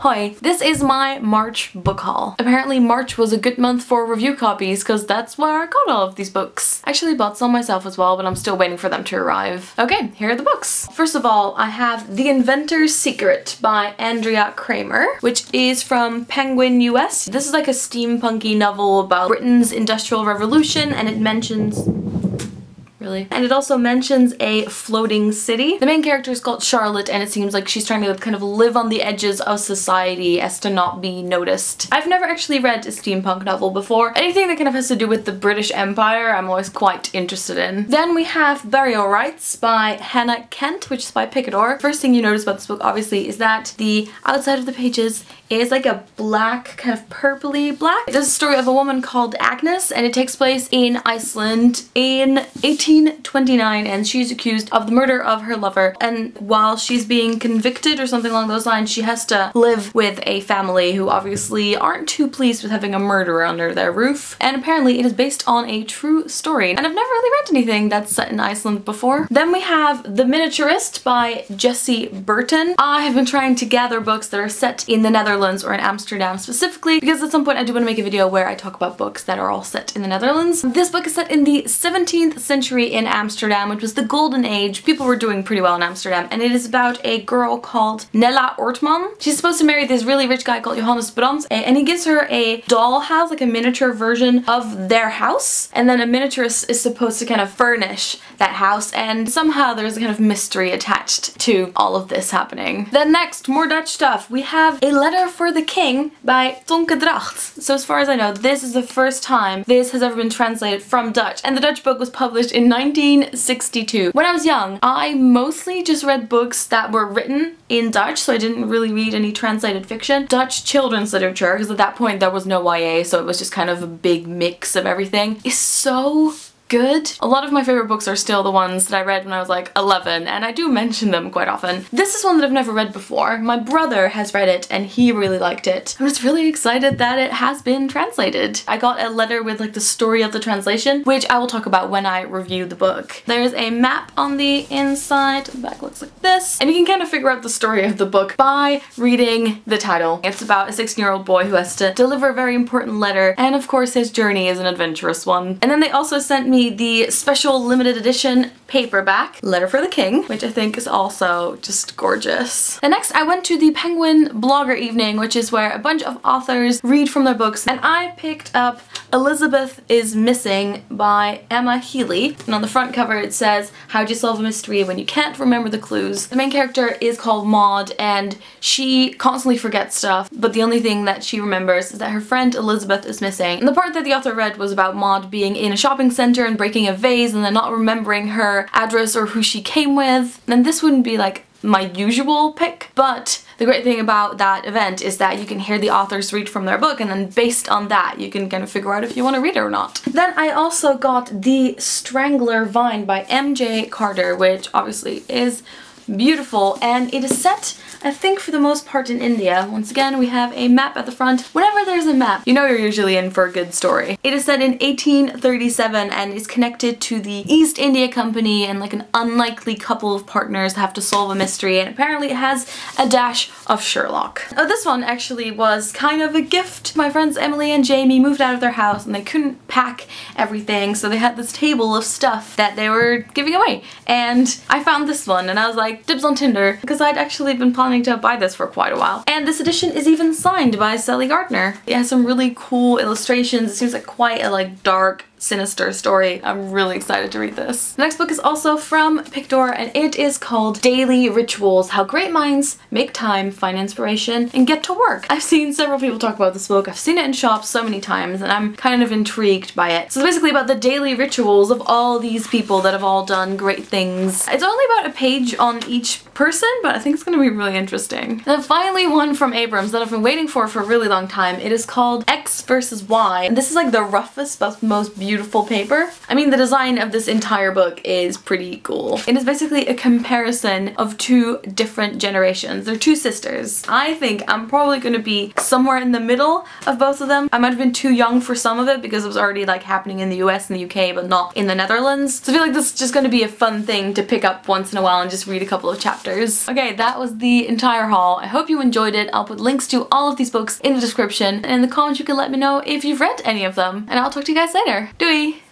Hi, this is my March book haul. Apparently March was a good month for review copies because that's where I got all of these books. I actually bought some myself as well, but I'm still waiting for them to arrive. Okay, here are the books. First of all, I have The Inventor's Secret by Andrea Cremer, which is from Penguin US. This is like a steampunky novel about Britain's Industrial Revolution, and it mentions... Really? And it also mentions a floating city. The main character is called Charlotte, and it seems like she's trying to kind of live on the edges of society as to not be noticed. I've never actually read a steampunk novel before. Anything that kind of has to do with the British Empire, I'm always quite interested in. Then we have Burial Rites by Hannah Kent, which is by Picador. First thing you notice about this book, obviously, is that the outside of the pages is like a black, kind of purpley black. It is a story of a woman called Agnes, and it takes place in Iceland in 1829, and she's accused of the murder of her lover, and while she's being convicted or something along those lines, she has to live with a family who obviously aren't too pleased with having a murderer under their roof. And apparently it is based on a true story, and I've never really read anything that's set in Iceland before. Then we have The Miniaturist by Jessie Burton. I have been trying to gather books that are set in the Netherlands or in Amsterdam specifically, because at some point I do want to make a video where I talk about books that are all set in the Netherlands. This book is set in the 17th century in Amsterdam, which was the golden age. People were doing pretty well in Amsterdam, and it is about a girl called Nella Ortman. She's supposed to marry this really rich guy called Johannes Brandt, and he gives her a doll house, like a miniature version of their house, and then a miniaturist is supposed to kind of furnish that house, and somehow there's a kind of mystery attached to all of this happening. Then next, more Dutch stuff. We have A Letter for the King by Tonke Dragt. So as far as I know, this is the first time this has ever been translated from Dutch, and the Dutch book was published in 1962. When I was young, I mostly just read books that were written in Dutch, so I didn't really read any translated fiction. Dutch children's literature, because at that point there was no YA, so it was just kind of a big mix of everything, is so good. A lot of my favorite books are still the ones that I read when I was like 11, and I do mention them quite often. This is one that I've never read before. My brother has read it and he really liked it. I'm just really excited that it has been translated. I got a letter with like the story of the translation, which I will talk about when I review the book. There's a map on the inside. The back looks like this, and you can kind of figure out the story of the book by reading the title. It's about a 16-year-old boy who has to deliver a very important letter, and of course his journey is an adventurous one. And then they also sent me the special limited edition paperback Letter for the King, which I think is also just gorgeous. And next I went to the Penguin Blogger Evening, which is where a bunch of authors read from their books, and I picked up Elizabeth is Missing by Emma Healey, and on the front cover it says, "How do you solve a mystery when you can't remember the clues?" The main character is called Maud, and she constantly forgets stuff, but the only thing that she remembers is that her friend Elizabeth is missing. And the part that the author read was about Maud being in a shopping center and breaking a vase and then not remembering her address or who she came with. And this wouldn't be like my usual pick, but the great thing about that event is that you can hear the authors read from their book, and then based on that you can kind of figure out if you want to read it or not. Then I also got The Strangler Vine by MJ Carter, which obviously is beautiful, and it is set, I think, for the most part in India. Once again, we have a map at the front. Whenever there's a map, you know you're usually in for a good story. It is set in 1837 and is connected to the East India Company and like an unlikely couple of partners have to solve a mystery, and apparently it has a dash of Sherlock. This one actually was kind of a gift. My friends Emily and Jamie moved out of their house and they couldn't pack everything, so they had this table of stuff that they were giving away, and I found this one and I was like, dibs on Tinder, because I'd actually been planning to buy this for quite a while. And this edition is even signed by Gardner. It has some really cool illustrations. It seems like quite a like dark, sinister story. I'm really excited to read this. The next book is also from Picador, and it is called Daily Rituals: How Great Minds Make Time, Find Inspiration, and Get to Work. I've seen several people talk about this book. I've seen it in shops so many times, and I'm kind of intrigued by it. So it's basically about the daily rituals of all these people that have all done great things. It's only about a page on each person, but I think it's gonna be really interesting. And then finally one from Abrams that I've been waiting for a really long time. It is called X vs. Y, and this is like the roughest but most beautiful paper. I mean, the design of this entire book is pretty cool. It is basically a comparison of two different generations. They're two sisters. I think I'm probably gonna be somewhere in the middle of both of them. I might have been too young for some of it because it was already like happening in the US and the UK, but not in the Netherlands. So I feel like this is just gonna be a fun thing to pick up once in a while and just read a couple of chapters rafters. Okay, that was the entire haul. I hope you enjoyed it. I'll put links to all of these books in the description, and in the comments you can let me know if you've read any of them, and I'll talk to you guys later. Doei!